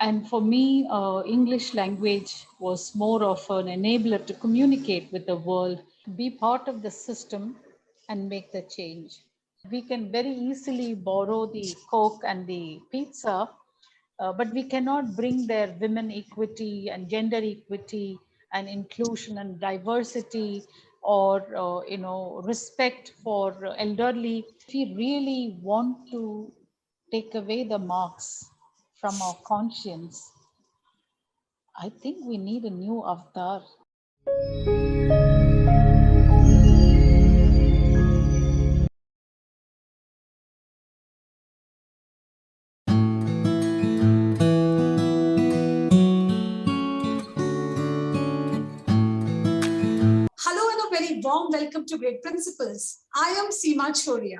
And for me, English language was more of an enabler to communicate with the world, be part of the system and make the change. We can very easily borrow the Coke and the pizza, but we cannot bring their women equity and gender equity and inclusion and diversity, or respect for elderly. If we really want to take away the marks from our conscience, I think we need a new avatar. Hello and a very warm welcome to Great Principles. I am Seema Chhoriya.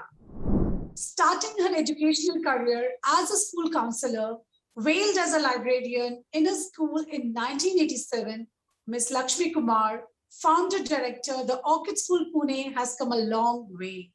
Starting her educational career as a school counselor, veiled as a librarian in a school in 1987, Miss Lakshmi Kumar, founder director, the Orchid School Pune, has come a long way.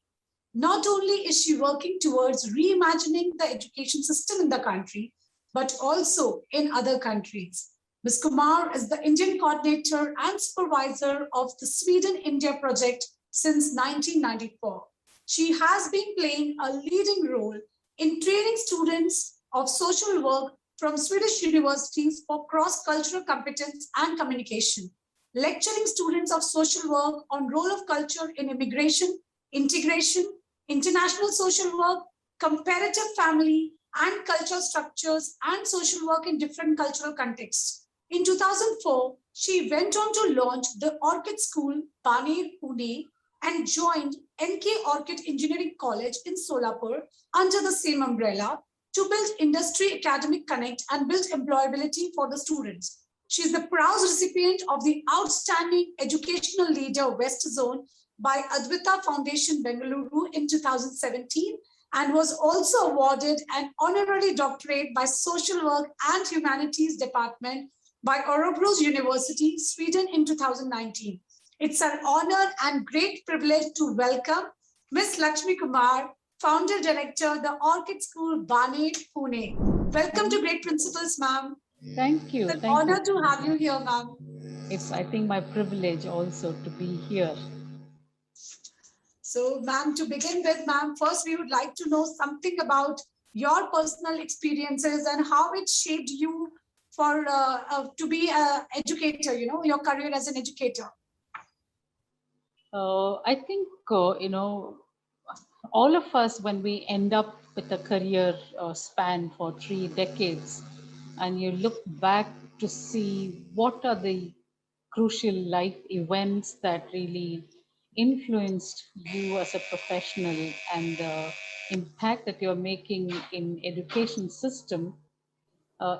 Not only is she working towards reimagining the education system in the country, but also in other countries. Ms. Kumar is the Indian coordinator and supervisor of the Sweden-India project since 1994. She has been playing a leading role in training students of social work from Swedish universities for cross-cultural competence and communication, lecturing students of social work on role of culture in immigration, integration, international social work, comparative family and cultural structures, and social work in different cultural contexts. In 2004, she went on to launch the Orchid School, Baner, Pune, and joined NK Orchid Engineering College in Solapur under the same umbrella to build industry academic connect and build employability for the students. She is the proud recipient of the Outstanding Educational Leader West Zone by Advaita Foundation Bengaluru in 2017, and was also awarded an honorary doctorate by Social Work and Humanities Department by Örebro University, Sweden in 2019. It's an honor and great privilege to welcome Ms. Lakshmi Kumar, founder director, the Orchid School, Baner, Pune. Welcome to Great Principles, ma'am. Thank you. It's an honor to have you here, ma'am. It's, I think, my privilege also to be here. So, ma'am, to begin with, ma'am, first we would like to know something about your personal experiences and how it shaped you for to be an educator, your career as an educator. I think, all of us, when we end up with a career span for 3 decades, and you look back to see what are the crucial life events that really influenced you as a professional and the impact that you're making in education system,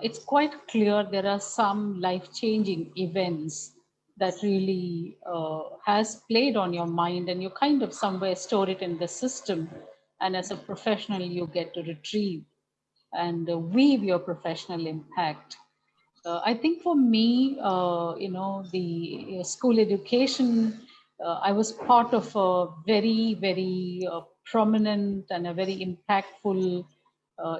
it's quite clear there are some life-changing events that really has played on your mind, and you kind of somewhere store it in the system, and as a professional you get to retrieve and weave your professional impact. I think for me, the school education, I was part of a very, very prominent and a very impactful,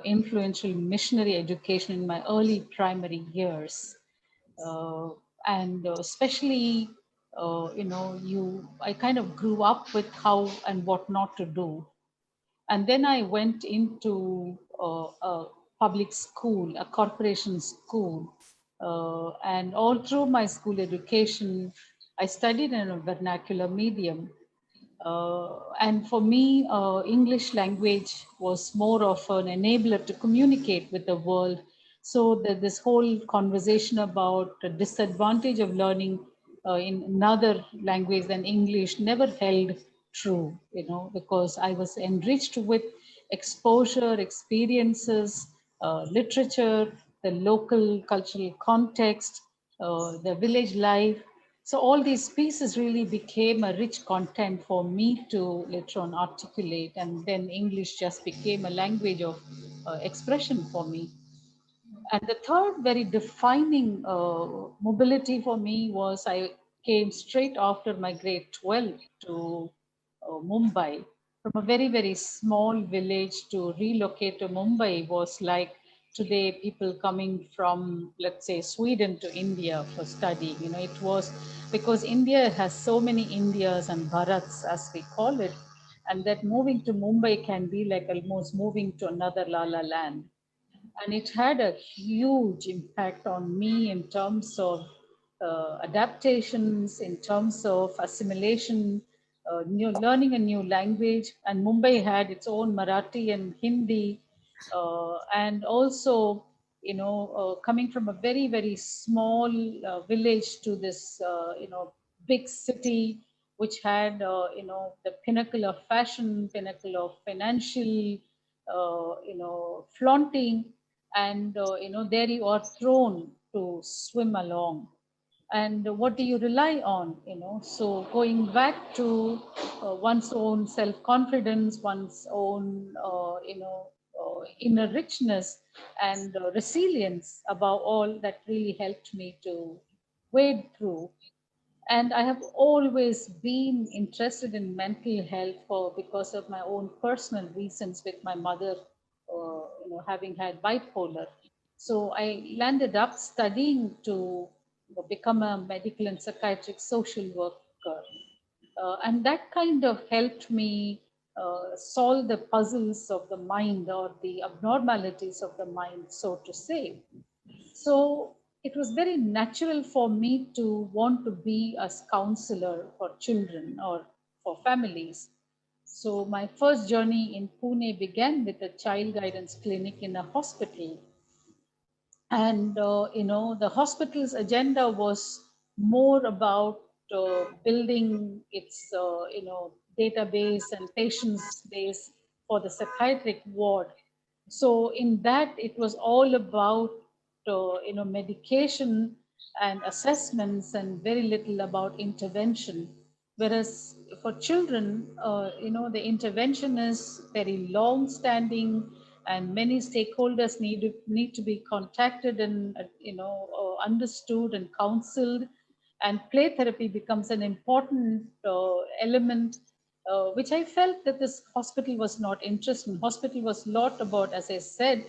influential missionary education in my early primary years. And especially, I kind of grew up with how and what not to do. And then I went into a public school, a corporation school. And all through my school education, I studied in a vernacular medium. And for me, English language was more of an enabler to communicate with the world. So that this whole conversation about the disadvantage of learning in another language than English never held true, because I was enriched with exposure, experiences, literature, the local cultural context, the village life. So all these pieces really became a rich content for me to later on articulate, and then English just became a language of expression for me. And the third very defining mobility for me was I came straight after my grade 12 to Mumbai. From a very, very small village to relocate to Mumbai was like today people coming from, let's say, Sweden to India for study. It was because India has so many Indias and Bharats, as we call it, and that moving to Mumbai can be like almost moving to another La La Land. And it had a huge impact on me in terms of adaptations, in terms of assimilation, learning a new language. And Mumbai had its own Marathi and Hindi, and also, coming from a very, very small village to this, big city, which had, the pinnacle of fashion, pinnacle of financial, flaunting, and there you are thrown to swim along. And what do you rely on? So going back to one's own self confidence, one's own inner richness, and resilience, above all, that really helped me to wade through. And I have always been interested in mental health for because of my own personal reasons with my mother, having had bipolar. So I landed up studying to become a medical and psychiatric social worker. And that kind of helped me solve the puzzles of the mind, or the abnormalities of the mind, so to say. So it was very natural for me to want to be a counselor for children or for families. So my first journey in Pune began with a child guidance clinic in a hospital. And the hospital's agenda was more about building its database and patients base for the psychiatric ward. So in that, it was all about medication and assessments, and very little about intervention. Whereas for children, the intervention is very long standing, and many stakeholders need to be contacted and understood and counseled. And play therapy becomes an important element, which I felt that this hospital was not interested in. Hospital was a lot about, as I said,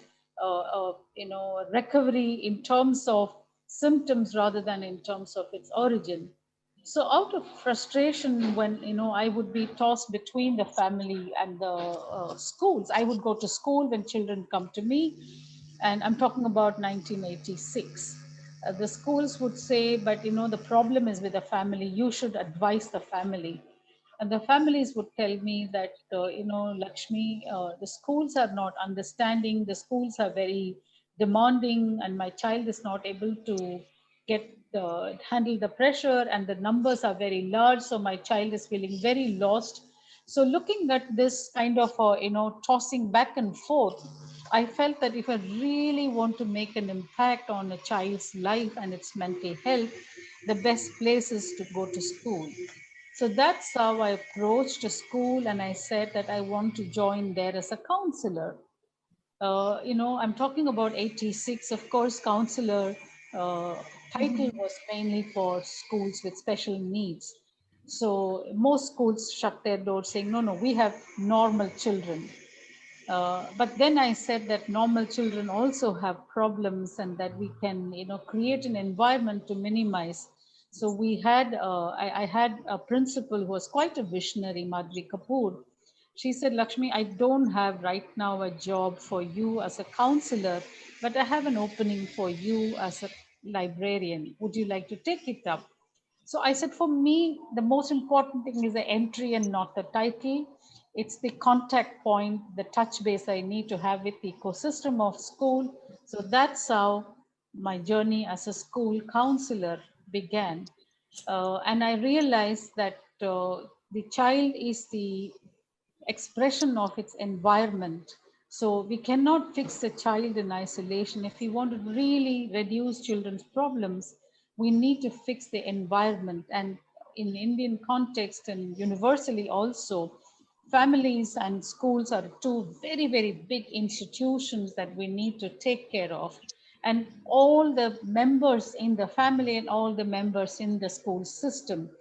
recovery in terms of symptoms rather than in terms of its origin. So out of frustration, when I would be tossed between the family and the schools, I would go to school when children come to me, and I'm talking about 1986. The schools would say, but the problem is with the family, you should advise the family. And the families would tell me that, Lakshmi, the schools are not understanding, the schools are very demanding, and my child is not able to handle the pressure, and the numbers are very large, so my child is feeling very lost. So looking at this kind of tossing back and forth, I felt that if I really want to make an impact on a child's life and its mental health, the best place is to go to school. So that's how I approached a school, and I said that I want to join there as a counselor. I'm talking about 86. Of course, counselor uh, title was mainly for schools with special needs. So most schools shut their doors saying, no, no, we have normal children. But then I said that normal children also have problems, and that we can, create an environment to minimize. So I had a principal who was quite a visionary, Madhvi Kapoor. She said, Lakshmi, I don't have right now a job for you as a counselor, but I have an opening for you as a librarian. Would you like to take it up? So I said, for me, the most important thing is the entry and not the title. It's the contact point, the touch base I need to have with the ecosystem of school. So that's how my journey as a school counselor began. And I realized that the child is the expression of its environment. So we cannot fix a child in isolation. If we want to really reduce children's problems, we need to fix the environment. And in Indian context and universally also, families and schools are two very, very big institutions that we need to take care of. And all the members in the family and all the members in the school system.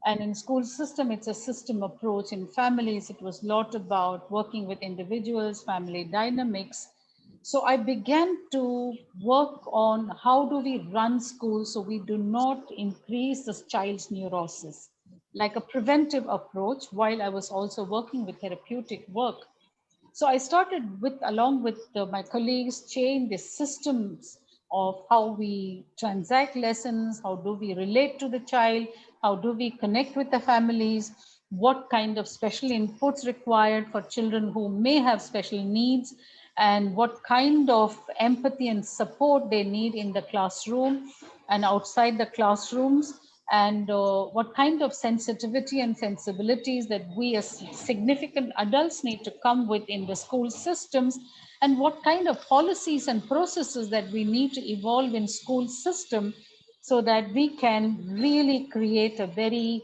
And in school system, it's a system approach. In families, it was a lot about working with individuals, family dynamics. So I began to work on how do we run schools so we do not increase this child's neurosis, like a preventive approach, while I was also working with therapeutic work. So I started with, along with my colleagues, change the systems of how we transact lessons, how do we relate to the child, how do we connect with the families, what kind of special inputs required for children who may have special needs, and what kind of empathy and support they need in the classroom and outside the classrooms, and what kind of sensitivity and sensibilities that we as significant adults need to come with in the school systems, and what kind of policies and processes that we need to evolve in school system so that we can really create a very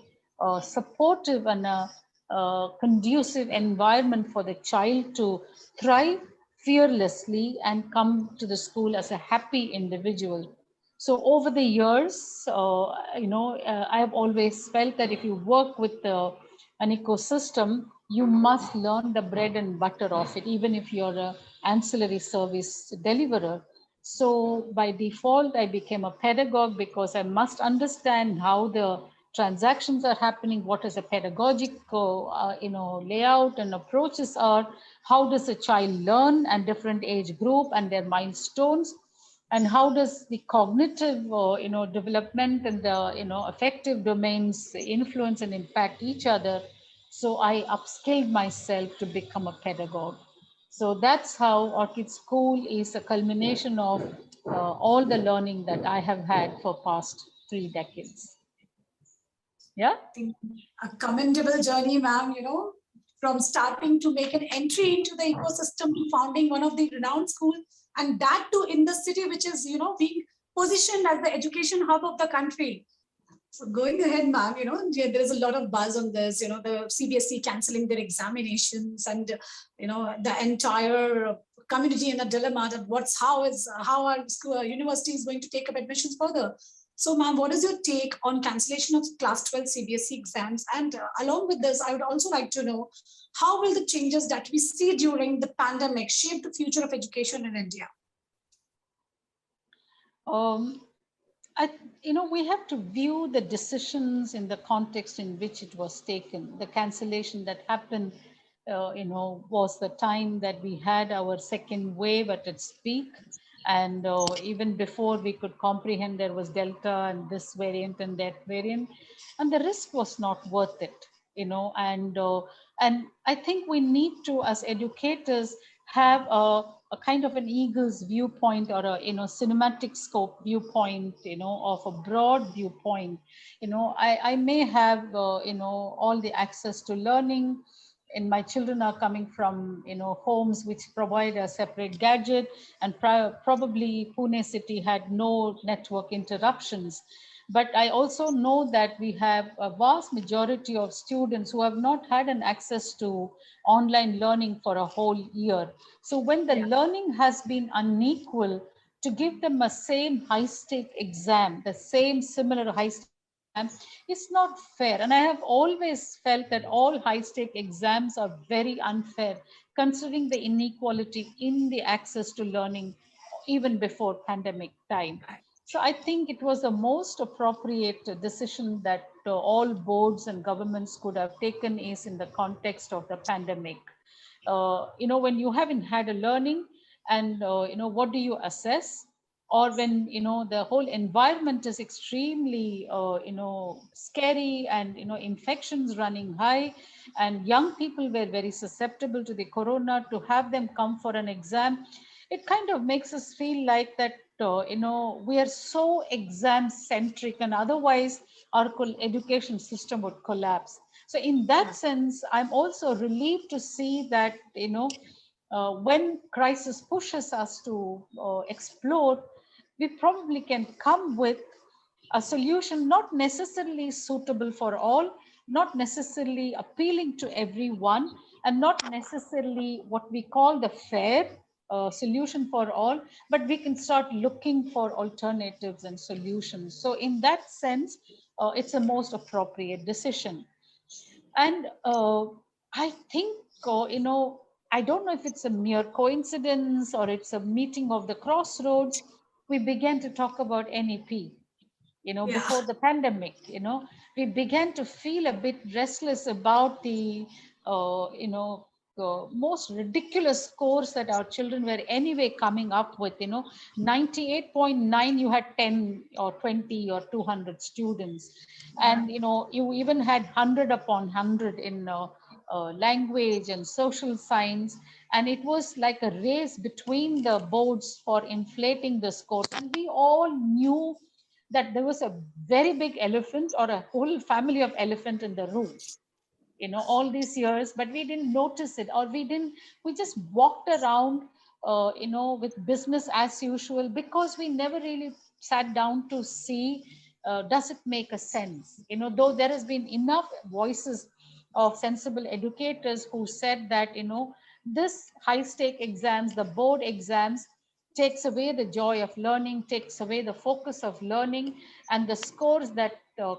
supportive and conducive environment for the child to thrive fearlessly and come to the school as a happy individual. So over the years, I have always felt that if you work with an ecosystem, you must learn the bread and butter of it, even if you're an ancillary service deliverer. So by default, I became a pedagogue because I must understand how the transactions are happening, what is a pedagogic layout and approaches are, how does a child learn and different age group and their milestones, and how does the cognitive development and the affective domains influence and impact each other. So I upskilled myself to become a pedagogue. So that's how Orchid School is a culmination of all the learning that I have had for past 3 decades. Yeah. Think a commendable journey, ma'am, from starting to make an entry into the ecosystem to founding one of the renowned schools, and that too in the city, which is, being positioned as the education hub of the country. So going ahead, ma'am, there's a lot of buzz on this, the CBSE canceling their examinations and, the entire community in a dilemma that how our school, university is going to take up admissions further. So, ma'am, what is your take on cancellation of class 12 CBSE exams? And along with this, I would also like to know how will the changes that we see during the pandemic shape the future of education in India? Um, we have to view the decisions in the context in which it was taken. The cancellation that happened, was the time that we had our second wave at its peak. And even before we could comprehend, there was Delta and this variant and that variant. And the risk was not worth it, and I think we need to, as educators, have a kind of an eagle's viewpoint or a cinematic scope viewpoint, of a broad viewpoint. I may have all the access to learning, and my children are coming from homes which provide a separate gadget, and probably Pune city had no network interruptions. But I also know that we have a vast majority of students who have not had an access to online learning for a whole year. So when the learning has been unequal, to give them a same high stake exam, the same similar high stake exam, is not fair. And I have always felt that all high stake exams are very unfair, considering the inequality in the access to learning even before pandemic time. So I think it was the most appropriate decision that all boards and governments could have taken is in the context of the pandemic. When you haven't had a learning, and what do you assess? Or when the whole environment is extremely scary, and infections running high, and young people were very susceptible to the corona, to have them come for an exam, it kind of makes us feel like that we are so exam centric, and otherwise our education system would collapse. So in that sense, I'm also relieved to see that when crisis pushes us to explore, we probably can come with a solution not necessarily suitable for all, not necessarily appealing to everyone, and not necessarily what we call the fair solution for all, but we can start looking for alternatives and solutions. So in that sense, it's a most appropriate decision. And I think, I don't know if it's a mere coincidence or it's a meeting of the crossroads, we began to talk about NEP. Yeah. Before the pandemic, we began to feel a bit restless about the most ridiculous scores that our children were anyway coming up with. 98.9, you had 10 or 20 or 200 students, and you even had 100 upon 100 in language and social science, and it was like a race between the boards for inflating the scores, and we all knew that there was a very big elephant or a whole family of elephant in the room, all these years, but we didn't notice it, or we just walked around with business as usual, because we never really sat down to see, does it make a sense, though there has been enough voices of sensible educators who said that this high stake exams, the board exams, takes away the joy of learning, takes away the focus of learning, and the scores that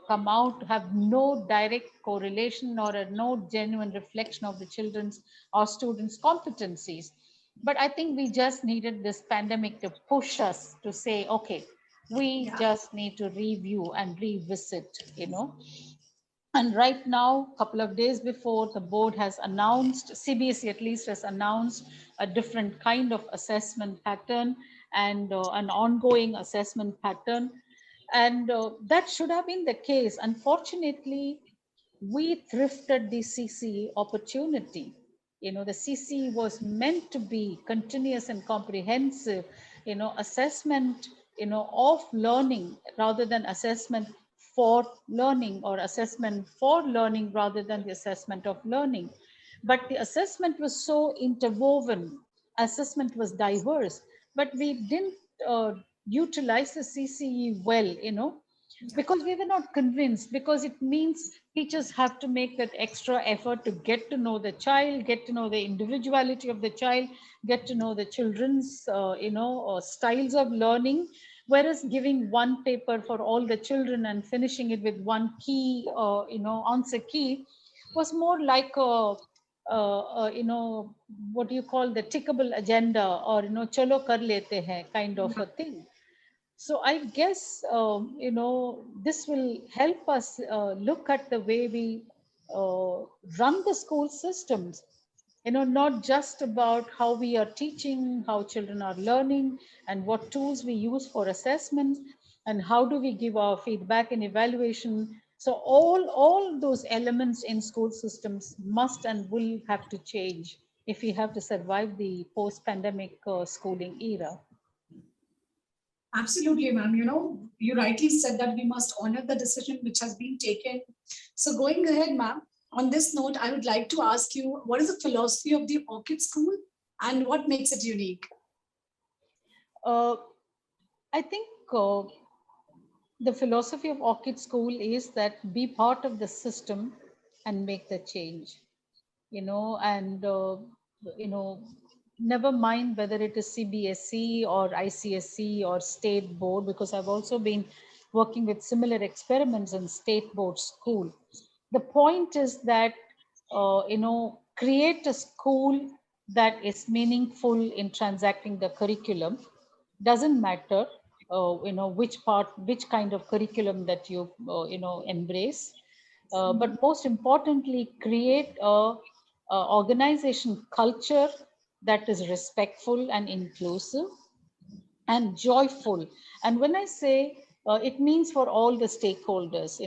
come out have no direct correlation or no genuine reflection of the children's or students' competencies. But I think we just needed this pandemic to push us to say, okay, we Yeah. just need to review and revisit, and right now, a couple of days before, the board has announced, CBSE at least has announced a different kind of assessment pattern and an ongoing assessment pattern. And that should have been the case. Unfortunately, we thrifted the CCE opportunity. The CCE was meant to be continuous and comprehensive, assessment, of learning rather than assessment for learning, or assessment for learning rather than the assessment of learning. But the assessment was so interwoven, assessment was diverse, but we didn't utilize the CCE well, because we were not convinced, because it means teachers have to make that extra effort to get to know the child, get to know the individuality of the child, get to know the children's styles of learning, whereas giving one paper for all the children and finishing it with one key answer key was more like a what do you call, the tickable agenda, or chalo kar lete hain kind of a thing. So I guess, this will help us look at the way we run the school systems. Not just about how we are teaching, how children are learning, and what tools we use for assessment, and how do we give our feedback and evaluation. So all those elements in school systems must and will have to change if we have to survive the post-pandemic schooling era. Absolutely, ma'am. You rightly said that we must honor the decision which has been taken. So, going ahead, ma'am, on this note, I would like to ask you, what is the philosophy of the Orchid School and what makes it unique? Uh, I think the philosophy of Orchid School is that be part of the system and make the change, and, never mind whether it is CBSE or ICSE or state board, because I've also been working with similar experiments in state board school. The point is that, create a school that is meaningful in transacting the curriculum. Doesn't matter, which kind of curriculum that you, embrace. But most importantly, create a organization culture that is respectful and inclusive and joyful. And when I say, it means for all the stakeholders,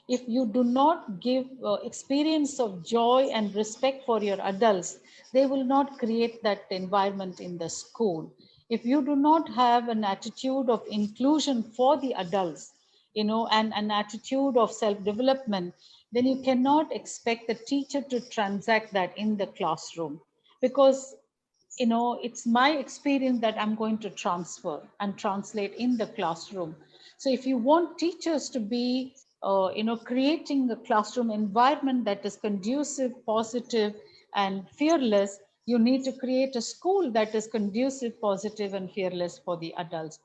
if you do not give experience of joy and respect for your adults, they will not create that environment in the school. If you do not have an attitude of inclusion for the adults, and an attitude of self-development, then you cannot expect the teacher to transact that in the classroom, because it's my experience that I'm going to transfer and translate in the classroom. So if you want teachers to be creating a classroom environment that is conducive, positive, and fearless, you need to create a school that is conducive, positive, and fearless for the adults.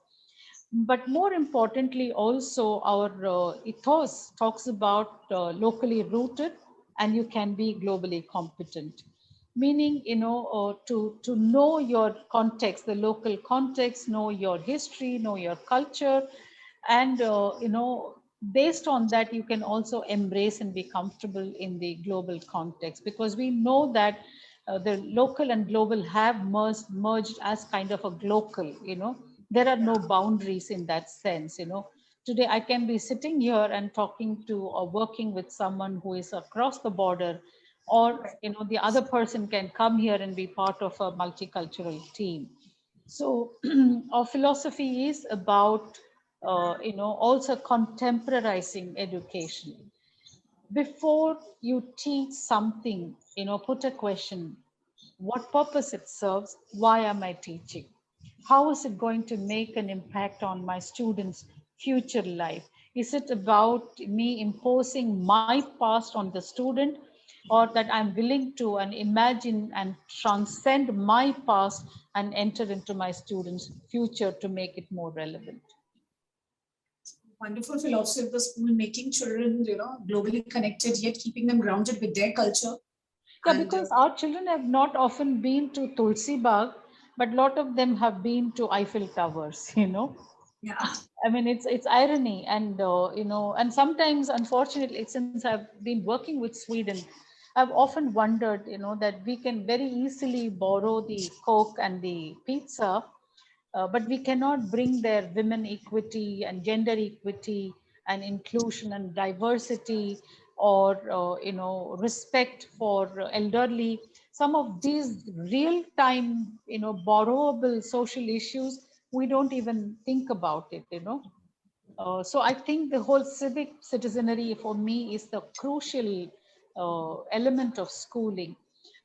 But more importantly, also our ethos talks about locally rooted, and you can be globally competent. meaning, to know your context, the local context, know your history, know your culture, and based on that you can also embrace and be comfortable in the global context, because we know that the local and global have merged as kind of a glocal. There are Yeah. no boundaries in that sense. Today I can be sitting here and talking to or working with someone who is across the border, or Right. the other person can come here and be part of a multicultural team. So our philosophy is about also contemporarizing education. Before you teach something, put a question: what purpose it serves? Why am I teaching? How is it going to make an impact on my students' future life? Is it about me imposing my past on the student, or that I'm willing to and imagine and transcend my past and enter into my students' future to make it more relevant? Wonderful philosophy of the school, making children, globally connected, yet keeping them grounded with their culture. Yeah, And because our children have not often been to Tulsi Bagh, but a lot of them have been to Eiffel Towers, yeah, I mean, it's irony, and and sometimes, unfortunately, since I've been working with Sweden, I've often wondered, that we can very easily borrow the Coke and the pizza, but we cannot bring their women equity and gender equity and inclusion and diversity, or respect for elderly. Some of these real time borrowable social issues, we don't even think about it. So I think the whole civic citizenry for me is the crucial element of schooling.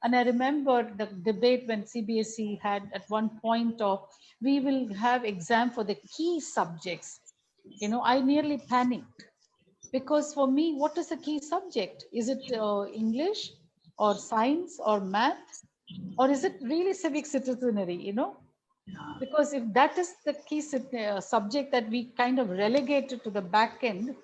And I remember the debate when CBSE had at one point of, we will have exam for the key subjects. I nearly panicked, because for me, what is a key subject? Is it English or science or math, or is it really civic citizenry? Because if that is the key subject that we kind of relegated to the back end,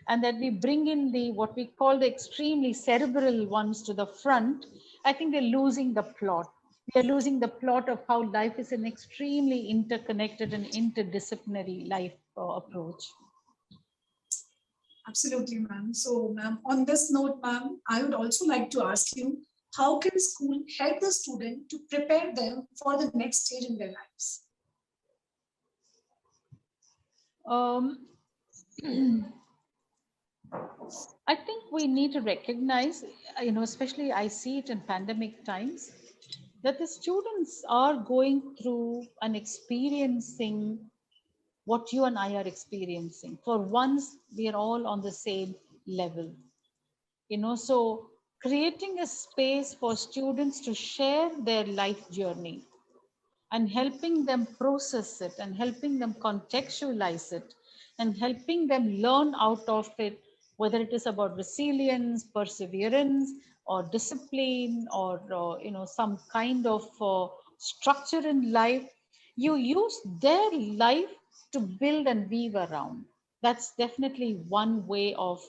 and that we bring in the what we call the extremely cerebral ones to the front, I think we're losing the plot. We are losing the plot of how life is an extremely interconnected and interdisciplinary life approach. absolutely, ma'am. So, ma'am, on this note, ma'am, I would also like to ask you, how can school help the student to prepare them for the next stage in their lives? um, I think we need to recognize, especially I see it in pandemic times, that the students are going through and experiencing what you and I are experiencing. For once, we are all on the same level. So creating a space for students to share their life journey and helping them process it and helping them contextualize it and helping them learn out of it, whether it is about resilience, perseverance, or discipline, or some kind of structure in life. You use their life to build and weave around. That's definitely one way of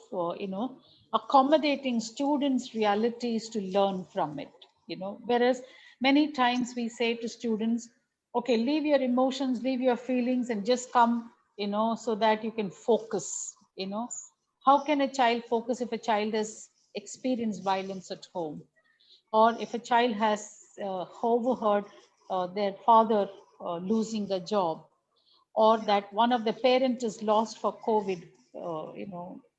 accommodating students realities to learn from it. Whereas many times we say to students, okay, leave your emotions, leave your feelings, and just come, so that you can focus. How can a child focus if a child has experienced violence at home, or if a child has overheard their father losing a job, or Yeah, that one of the parent is lost for COVID,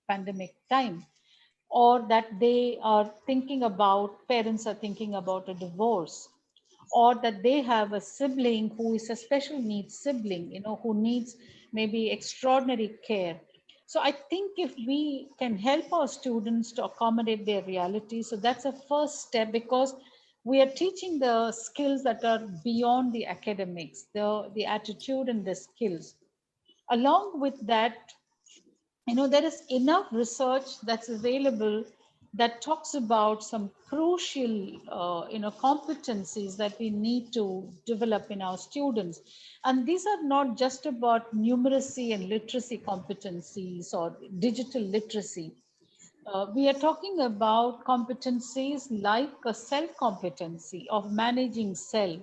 pandemic time, or that they are thinking about, parents are thinking about a divorce, or that they have a sibling who is a special needs sibling, who needs maybe extraordinary care. So I think if we can help our students to accommodate their reality, so that's a first step, because we are teaching the skills that are beyond the academics, the attitude and the skills. Along with that, there is enough research that's available that talks about some crucial competencies that we need to develop in our students. And these are not just about numeracy and literacy competencies or digital literacy. We are talking about competencies like a self competency of managing self,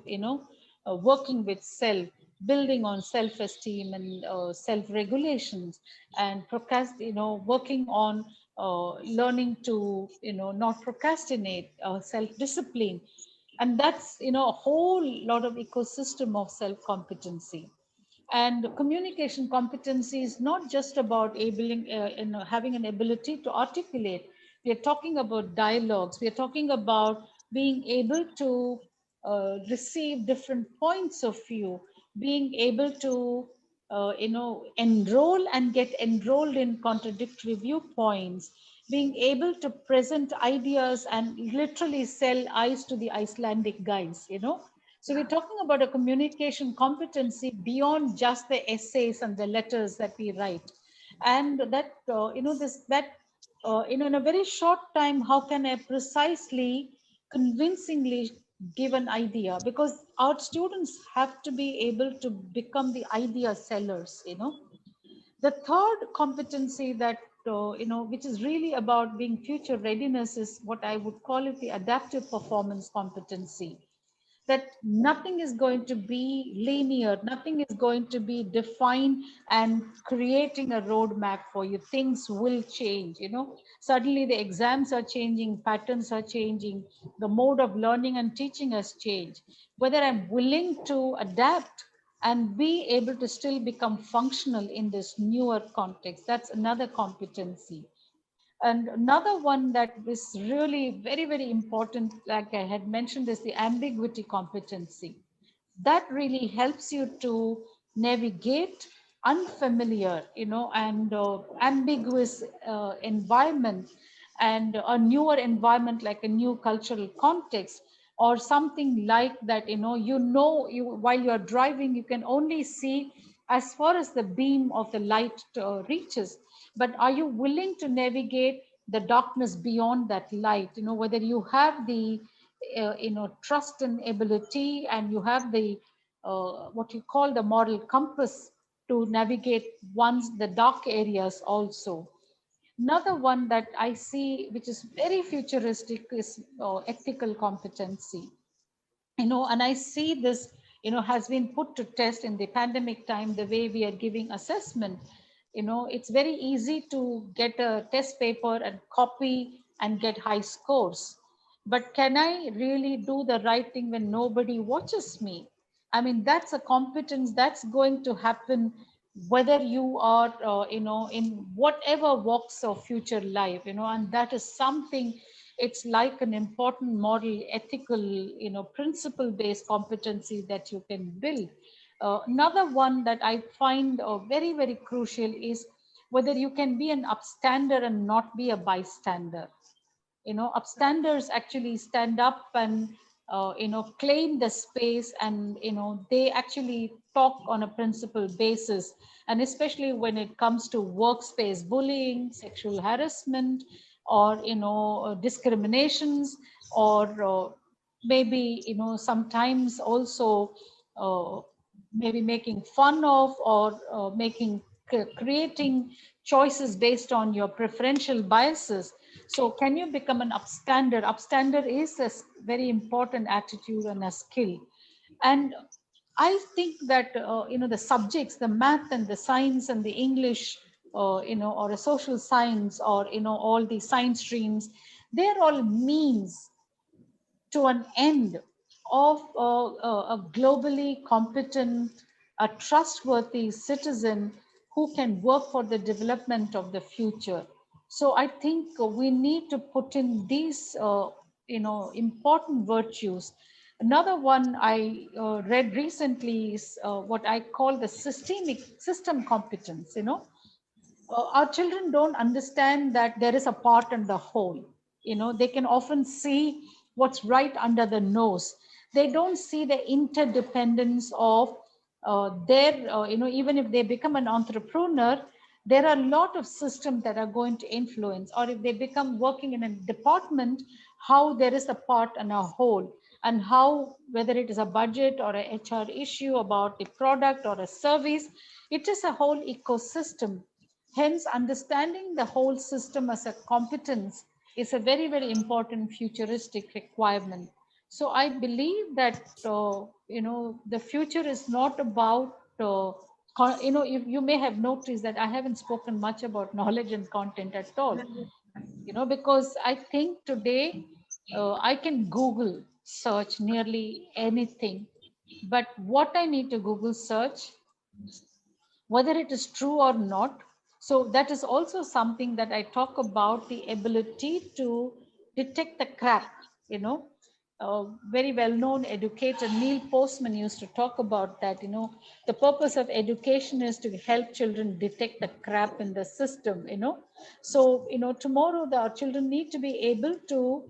working with self, building on self esteem and self regulations, and working on learning to, not procrastinate, self discipline. And that's, a whole lot of ecosystem of self competency. And communication competency is not just about having an ability to articulate. We are talking about dialogues. We are talking about being able to receive different points of view, being able to, enroll and get enrolled in contradictory viewpoints, being able to present ideas and literally sell ice to the Icelandic guys. So we're talking about a communication competency beyond just the essays and the letters that we write. And that, in a very short time, how can I precisely, convincingly give an idea? Because our students have to be able to become the idea sellers. The third competency that, which is really about being future readiness, is what I would call it the adaptive performance competency, that nothing is going to be linear, nothing is going to be defined and creating a roadmap for you. Things will change. Suddenly the exams are changing, patterns are changing, the mode of learning and teaching has changed. Whether I'm willing to adapt and be able to still become functional in this newer context, that's another competency. And another one that is really very, very important, like I had mentioned, is the ambiguity competency. That really helps you to navigate unfamiliar, and ambiguous environment, and a newer environment like a new cultural context, or something like that. You while you are driving, you can only see as far as the beam of the light reaches, but are you willing to navigate the darkness beyond that light? Whether you have the trust and ability, and you have the what you call the moral compass to navigate once the dark areas also. Another one that I see, which is very futuristic, is ethical competency. And I see this, has been put to test in the pandemic time, the way we are giving assessment. It's very easy to get a test paper and copy and get high scores, but can I really do the right thing when nobody watches me? I mean, that's a competence that's going to happen whether you are, in whatever walks of future life, and that is something. It's like an important moral, ethical, principle based competency that you can build. Another one that I find very, very crucial is whether you can be an upstander and not be a bystander. Upstanders actually stand up and claim the space, and they actually talk on a principle basis. And especially when it comes to workspace bullying, sexual harassment, or discriminations, or maybe sometimes also uh, maybe making fun of, or creating choices based on your preferential biases. So can you become an upstander? Upstander is a very important attitude and a skill. And I think that, the subjects, the math and the science and the English, or a social science, or, all the science streams, they're all means to an end of a globally competent, a trustworthy citizen who can work for the development of the future. So I think we need to put in these, important virtues. Another one I read recently is what I call the system competence. Our children don't understand that there is a part and the whole. They can often see what's right under the nose. They don't see the interdependence of their, even if they become an entrepreneur, there are a lot of systems that are going to influence. Or if they become working in a department, how there is a part and a whole, and how, whether it is a budget or a HR issue about the product or a service, it is a whole ecosystem. Hence, understanding the whole system as a competence is a very, very important futuristic requirement. So I believe that, the future is not about, you may have noticed that I haven't spoken much about knowledge and content at all, because I think today I can Google search nearly anything. But what I need to Google search, whether it is true or not. So that is also something that I talk about, the ability to detect the crap, you know. Very well known educator Neil Postman used to talk about that, the purpose of education is to help children detect the crap in the system, So, tomorrow our children need to be able to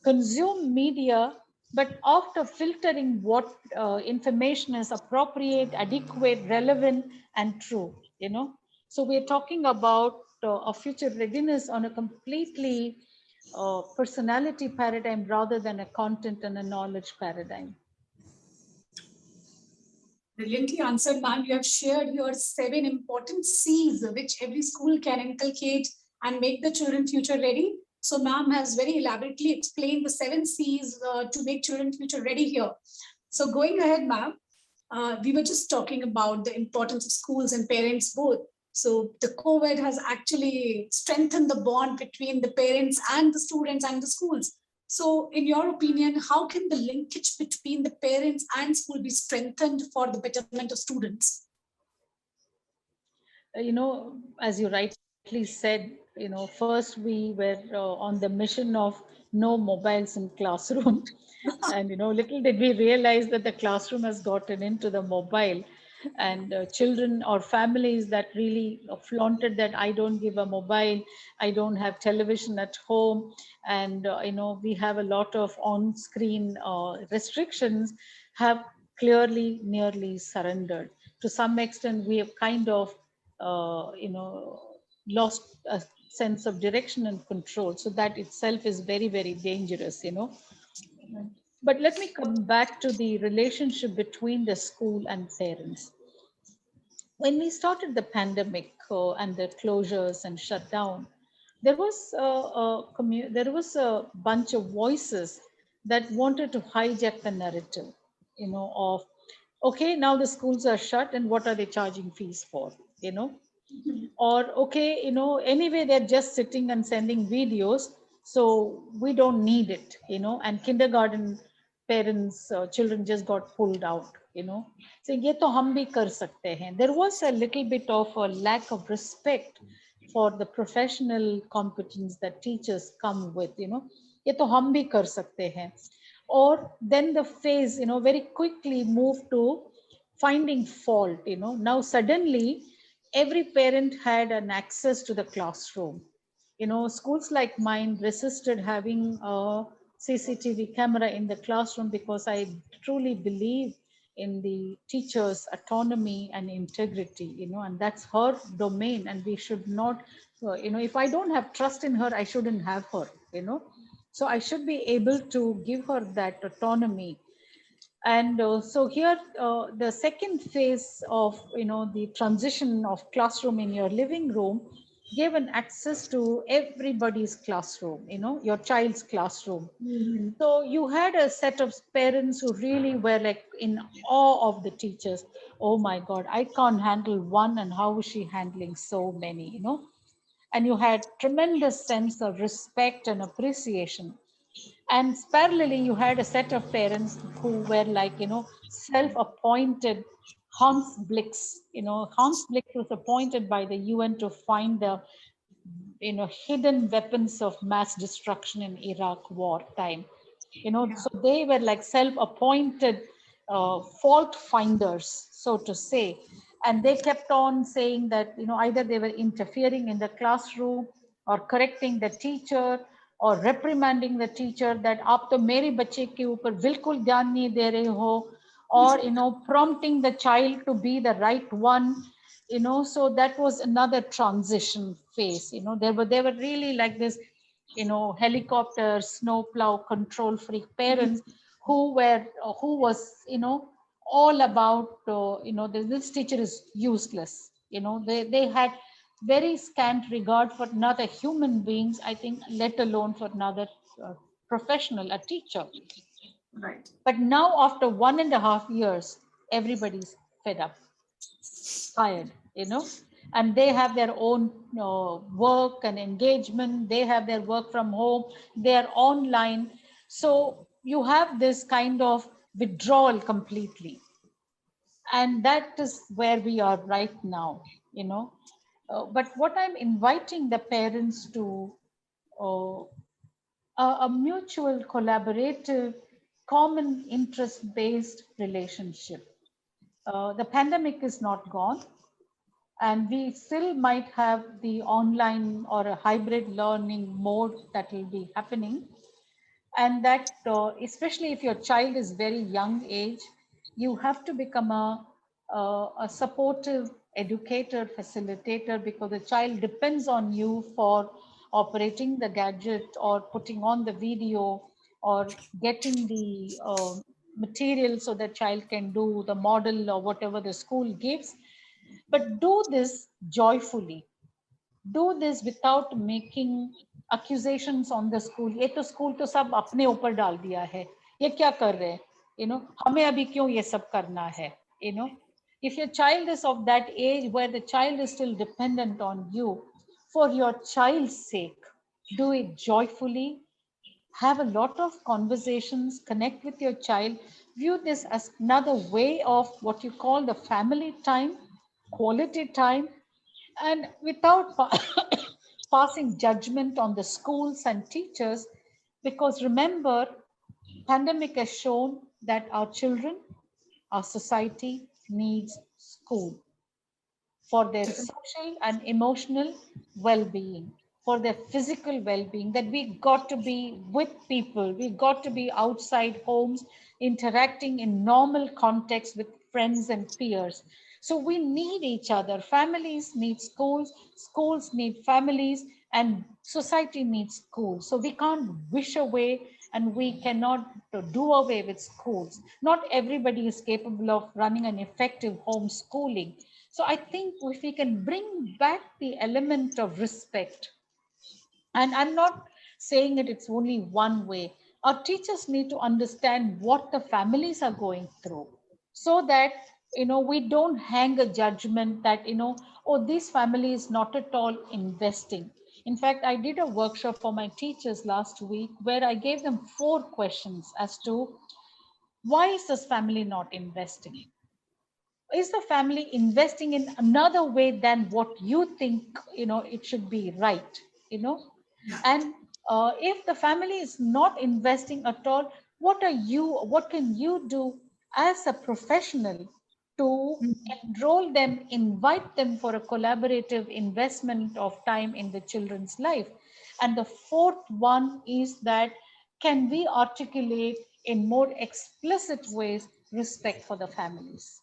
consume media, but after filtering what information is appropriate, adequate, relevant, and true, So we're talking about a future readiness on a completely personality paradigm rather than a content and a knowledge paradigm. Brilliantly answered, ma'am. You have shared your 7 important C's which every school can inculcate and make the children future ready. So, ma'am has very elaborately explained the 7 C's to make children future ready here. So, going ahead, ma'am, we were just talking about the importance of schools and parents both. So, the COVID has actually strengthened the bond between the parents and the students and the schools. So, in your opinion, how can the linkage between the parents and school be strengthened for the betterment of students? As you rightly said, first we were on the mission of no mobiles in classroom. And, little did we realize that the classroom has gotten into the mobile, and children or families that really flaunted that I don't give a mobile, I don't have television at home. And, we have a lot of on-screen restrictions, have clearly nearly surrendered. To some extent, we have kind of lost a sense of direction and control. So that itself is very, very dangerous. But let me come back to the relationship between the school and parents. When we started the pandemic and the closures and shutdown, there was a bunch of voices that wanted to hijack the narrative, of okay, now the schools are shut, and what are they charging fees for, or okay, anyway they're just sitting and sending videos, so we don't need it, and kindergarten parents, children just got pulled out, saying ye to hum bhi kar sakte hain. There was a little bit of a lack of respect for the professional competence that teachers come with, ye to hum bhi kar sakte hain. Or then the phase, very quickly moved to finding fault, now suddenly every parent had an access to the classroom. Schools like mine resisted having a CCTV camera in the classroom because I truly believe in the teacher's autonomy and integrity, and that's her domain, and we should not, if I don't have trust in her, I shouldn't have her, so I should be able to give her that autonomy. And so here, the second phase of, the transition of classroom in your living room gave an access to everybody's classroom, your child's classroom. Mhm. So you had a set of parents who really were like in awe of the teachers. Oh my God, I can't handle one, and how is she handling so many, and you had tremendous sense of respect and appreciation. And parallelly, you had a set of parents who were like, self-appointed Hans Blix. Hans Blix was appointed by the UN to find the, hidden weapons of mass destruction in Iraq war time. So they were like self-appointed fault finders, so to say. And they kept on saying that, either they were interfering in the classroom or correcting the teacher or reprimanding the teacher that आप तो मेरे बच्चे के ऊपर बिल्कुल ध्यान नहीं दे रहे हो, or prompting the child to be the right one. So that was another transition phase. They were really like this, helicopter snowplow control freak parents who was, all about, this teacher is useless. They had very scant regard for another human beings, I think, let alone for another professional, a teacher. Right. But now, after 1.5 years, everybody's fed up, tired, and they have their own work and engagement. They have their work from home, they are online. So you have this kind of withdrawal completely. And that is where we are right now, but what I'm inviting the parents to, uh, a mutual, collaborative, common interest based relationship. The pandemic is not gone, and we still might have the online or a hybrid learning mode that will be happening. And that, especially if your child is very young age, you have to become a supportive educator, facilitator, because the child depends on you for operating the gadget or putting on the video or getting the material so that child can do the model or whatever the school gives. But do this joyfully, do this without making accusations on the school. ये तो school तो सब अपने ऊपर डाल दिया है, ये क्या कर रहे हैं, हमें अभी क्यों ये सब करना है, if your child is of that age where the child is still dependent on you, for your child's sake, do it joyfully. Have a lot of conversations, connect with your child, view this as another way of what you call the family time, quality time, and without passing judgment on the schools and teachers. Because remember, pandemic has shown that our children, our society needs school for their social and emotional well-being, for their physical well-being, that we got to be with people, we got to be outside homes, interacting in normal context with friends and peers. So we need each other. Families need schools, schools need families, and society needs schools. So we can't wish away, and we cannot do away with schools. Not everybody is capable of running an effective homeschooling. So I think if we can bring back the element of respect, and I'm not saying that it's only one way, our teachers need to understand what the families are going through, so that we don't hang a judgment that oh, this family is not at all investing. In fact, I did a workshop for my teachers last week where I gave them 4 questions as to why is this family not investing. Is the family investing in another way than what you think it should be, right? And if the family is not investing at all, what can you do as a professional to enroll them, invite them for a collaborative investment of time in the children's life? And the fourth one is that, can we articulate in more explicit ways respect for the families?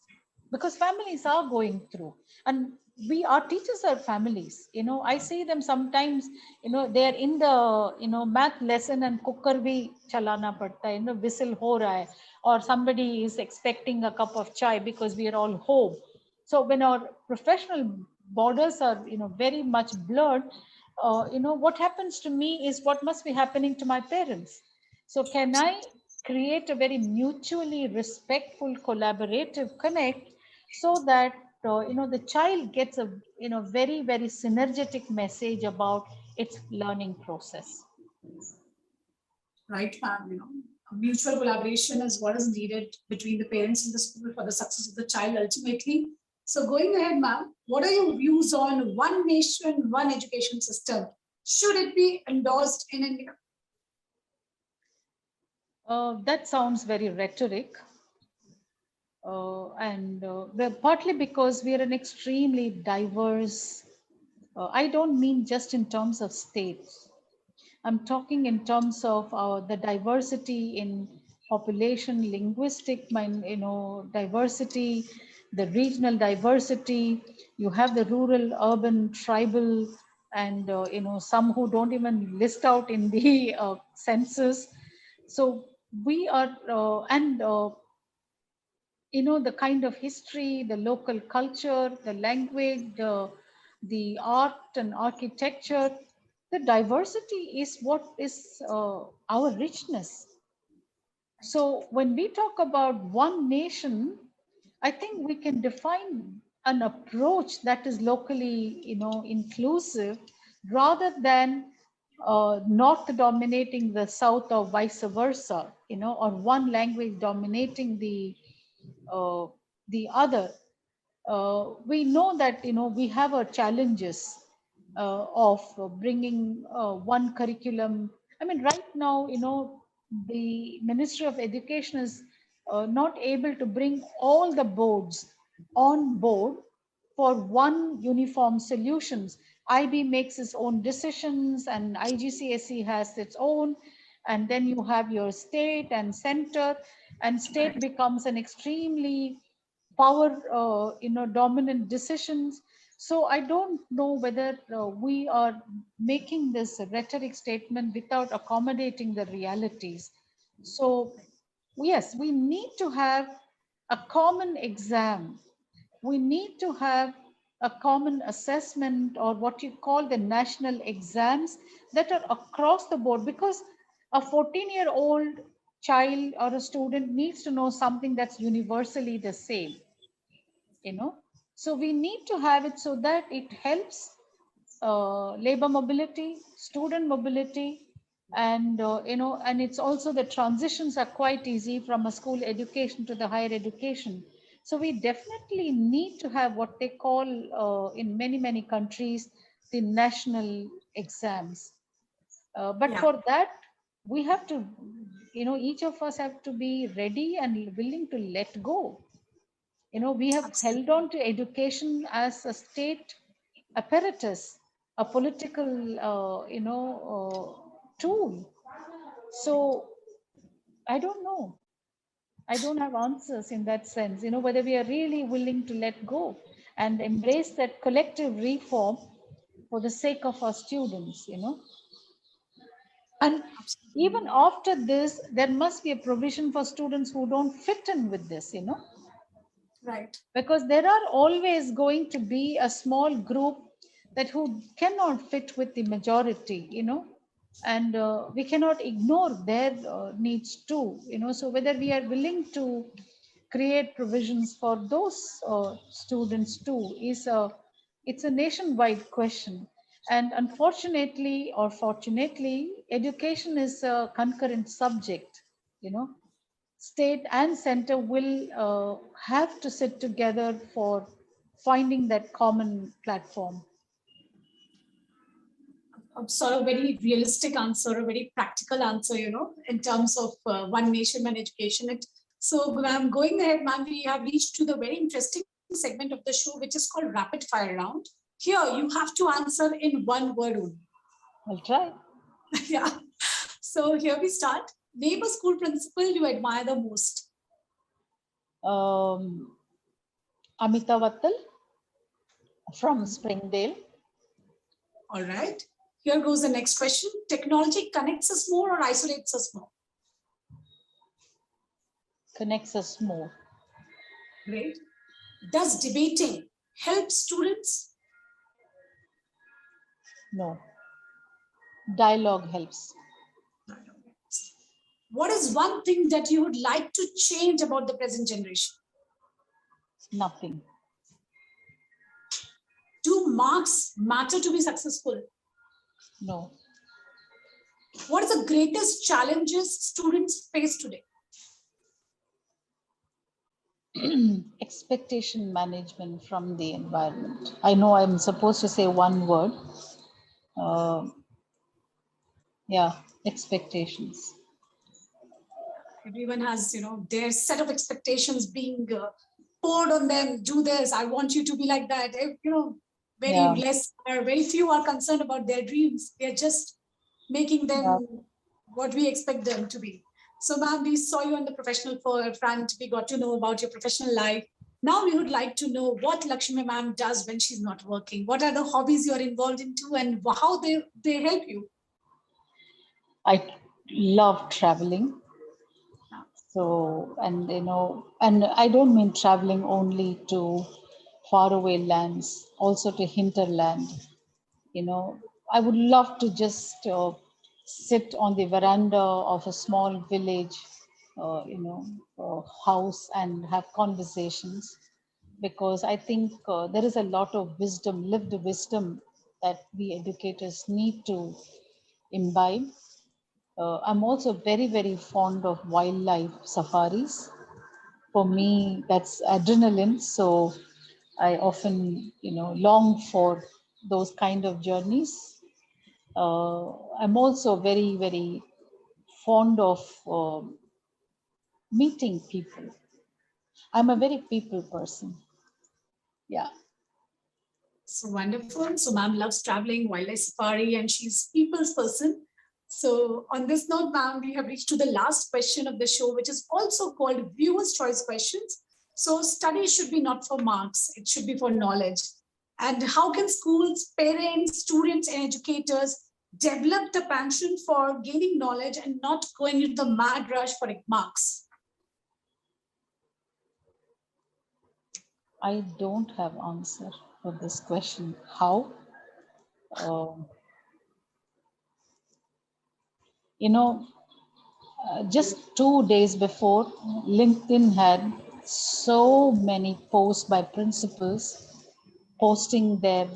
Because families are going through, and we, our teachers are families. I see them sometimes, they're in the math lesson and cooker bhi chalana padta hai, whistle ho raha hai, or somebody is expecting a cup of chai because we are all home. So when our professional borders are very much blurred, what happens to me is what must be happening to my parents. So can I create a very mutually respectful, collaborative connect, so that the child gets a very, very synergetic message about its learning process. Right, ma'am. Mutual collaboration is what is needed between the parents and the school for the success of the child ultimately. So going ahead, ma'am, what are your views on one nation, one education system? Should it be endorsed in India? That sounds very rhetoric. And partly because we are an extremely diverse, I don't mean just in terms of states. I'm talking in terms of the diversity in population, linguistic, diversity, the regional diversity. You have the rural, urban, tribal, and some who don't even list out in the census. So we are, and the kind of history, the local culture, the language, the art and architecture, the diversity is what is our richness. So when we talk about one nation, I think we can define an approach that is locally, inclusive, rather than north dominating the south or vice versa, or one language dominating uh, the other. We know that we have our challenges of bringing one curriculum. I mean, right now, the Ministry of Education is not able to bring all the boards on board for one uniform solutions. IB makes its own decisions, and IGCSE has its own, and then you have your state and center, and state becomes an extremely power dominant decisions. So I don't know whether we are making this rhetoric statement without accommodating the realities. So yes, we need to have a common exam, we need to have a common assessment, or what you call the national exams, that are across the board, because a 14-year-old child or a student needs to know something that's universally the same, so we need to have it so that it helps labor mobility, student mobility, and and it's also the transitions are quite easy from a school education to the higher education. So we definitely need to have what they call in many countries the national exams. But Yeah, for that, we have to, each of us have to be ready and willing to let go. We have held absolutely. on to education as a state apparatus, a political, tool. So I don't know. I don't have answers in that sense, whether we are really willing to let go and embrace that collective reform for the sake of our students. And even Absolutely. after this, there must be a provision for students who don't fit in with this. Right. Because there are always going to be a small group that who cannot fit with the majority, and we cannot ignore their needs too, so whether we are willing to create provisions for those students too is it's a nationwide question. And unfortunately or fortunately, education is a concurrent subject, you know state and center will have to sit together for finding that common platform. A sort of very realistic answer, a very practical answer, in terms of one nation, one education. So, ma'am, going ahead, ma'am, we have reached to the very interesting segment of the show, which is called rapid fire round. Here, you have to answer in one word only. I'll try. Yeah. So here we start. Name a school principal you admire the most. um, Amita Vattal from Springdale. All right. Here goes the next question. Technology connects us more or isolates us more? Connects us more. Great. Does debating help students? No. Dialogue helps. What is one thing that you would like to change about the present generation? Nothing. Do marks matter to be successful? No. What is the greatest challenges students face today? Expectation management from the environment. I know I'm supposed to say one word. Uh, yeah, expectations. Everyone has, their set of expectations being poured on them. Do this. I want you to be like that. Very Yeah. less or very few are concerned about their dreams. They're just making them Yeah. what we expect them to be. So, ma'am, we saw you on the professional front. We got to know about your professional life. Now we would like to know what Lakshmi ma'am does when she's not working. What are the hobbies you're involved into and how they help you? I love traveling. So, and I don't mean traveling only to faraway lands, also to hinterland. You know, I would love to just sit on the veranda of a small village, house and have conversations, because I think there is a lot of wisdom, lived wisdom, that we educators need to imbibe. I'm also very, very fond of wildlife safaris. For me, that's adrenaline. So I often, long for those kind of journeys. I'm also very, very fond of meeting people. I'm a very people person. Yeah. So wonderful. So ma'am loves traveling, wildlife safari, and she's people's person. So on this note, ma'am, we have reached to the last question of the show, which is also called viewers' choice questions. So study should be not for marks; it should be for knowledge. And how can schools, parents, students, and educators develop the passion for gaining knowledge and not going into the mad rush for marks? I don't have answer for this question. How? Um you know, just 2 days before, LinkedIn had so many posts by principals posting their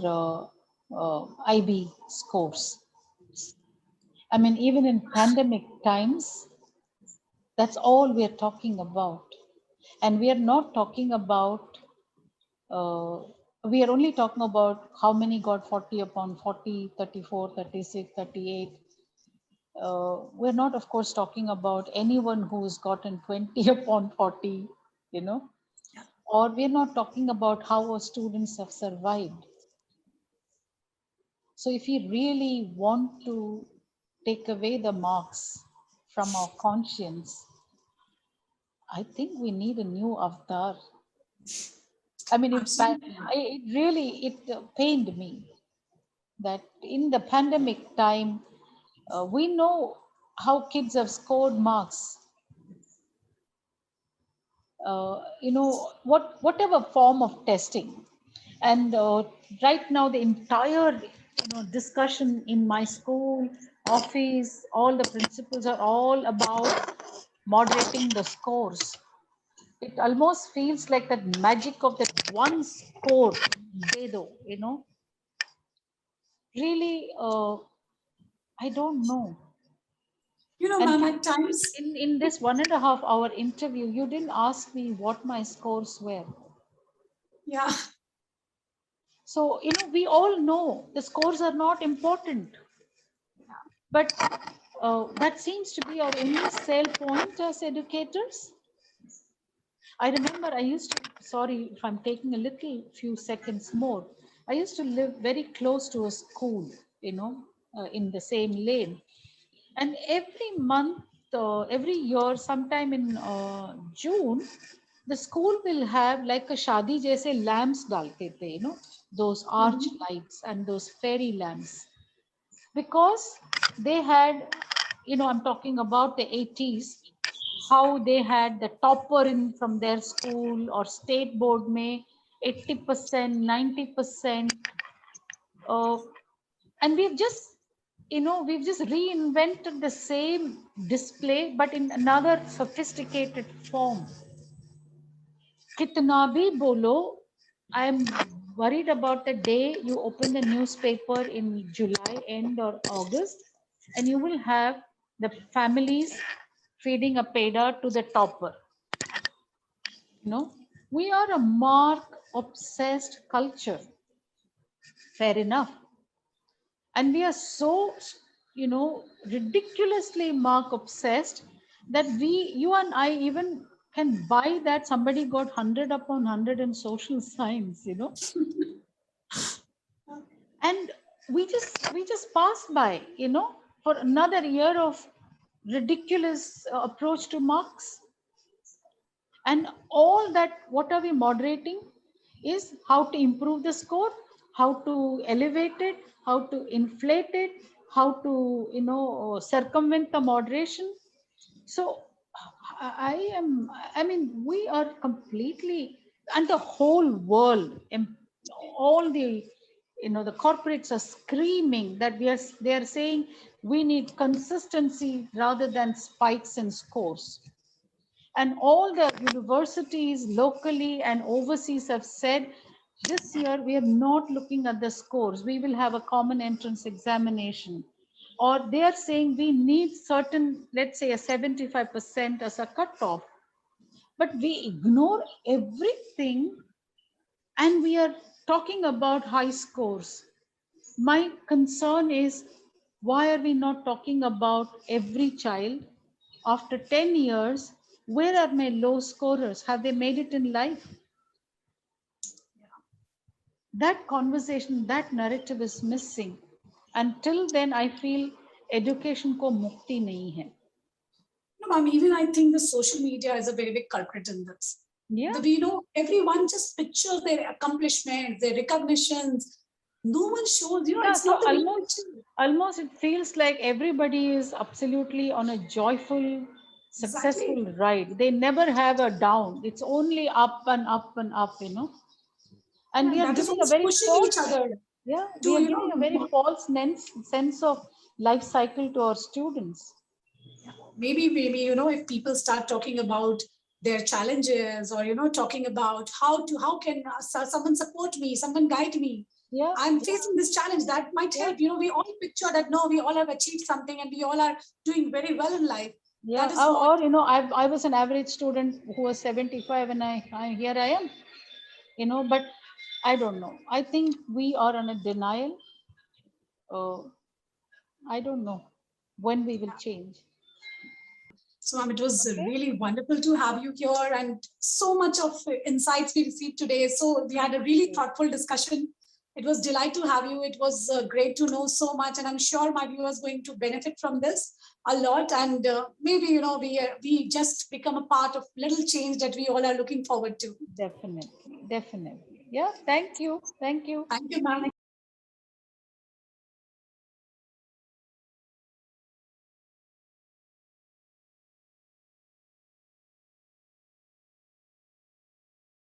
IB scores. I mean, even in pandemic times, that's all we are talking about. And we are not talking about, uh, we are only talking about how many got 40 upon 40, 34, 36, 38. We're not, of course, talking about anyone who's gotten 20 upon 40, you know, or we're not talking about how our students have survived. So if we really want to take away the marks from our conscience, I think we need a new avatar. I mean, Absolutely. it really, it pained me that in the pandemic time, we know how kids have scored marks. Whatever form of testing. And right now, the entire discussion in my school, office, all the principals are all about moderating the scores. It almost feels like that magic of that one score, Dedo, really, I don't know. And Ma'am, at times, in this 1.5 hour interview, you didn't ask me what my scores were. yeah. So, we all know the scores are not important, but that seems to be our only sale point as educators. I remember I used to, sorry if I'm taking a little few seconds more, I used to live very close to a school, in the same lane. And every month, every year, sometime in June, the school will have like a shadi jaise lamps dalte the, those arch Mhm. lights and those fairy lamps. Because they had, I'm talking about the 80s, how they had the topper in from their school or state board may 80%, 90%. Uh, and we've just reinvented the same display, but in another sophisticated form. Kitna bhi bolo, I'm worried about the day you open the newspaper in July end or August, and you will have the families feeding a peda to the topper. We are a mark obsessed culture. Fair enough. And we are so, ridiculously mark obsessed that you and I even can buy that somebody got 100 upon 100 in social science. And we just passed by, for another year of ridiculous approach to marks. And all that, what are we moderating is how to improve the score, how to elevate it, how to inflate it, how to, circumvent the moderation. So I mean, we are completely and the whole world, all the, the corporates are screaming that they are saying we need consistency rather than spikes in scores. And all the universities locally and overseas have said this year we are not looking at the scores, we will have a common entrance examination. Or they are saying we need certain, let's say a 75% as a cutoff, but we ignore everything and we are talking about high scores. My concern is, why are we not talking about every child? After 10 years, where are my low scorers? Have they made it in life? That conversation, that narrative is missing. Until then, I feel education ko mukti nahi hai. No, ma'am, even I think the social media is a very big culprit in this. Yeah. Everyone just pictures their accomplishments, their recognitions. No one shows, Yeah, it's so not the real picture. almost it feels like everybody is absolutely on a joyful, successful Exactly. ride. They never have a down. It's only up and up and up. And Yeah, we are that is giving a what's very pushing each false, other yeah, we to, are giving a very false sense of life cycle to our students. maybe, if people start talking about their challenges or, talking about how can someone support me, someone guide me. Yeah, I'm facing this challenge that might yeah, help. We all picture that, no, we all have achieved something and we all are doing very well in life. yeah. That is what. Or I was an average student who was 75, and I here I am. But I don't know. I think we are on a denial. Uh, I don't know when we will change. So, ma'am, it was Okay. really wonderful to have you here and so much of insights we received today. So, we had a really thoughtful discussion. It was delight to have you. It was great to know so much, and I'm sure my viewers going to benefit from this a lot. And maybe we just become a part of little change that we all are looking forward to. Definitely, definitely. Yeah. Thank you. Thank you. Thank you, ma'am.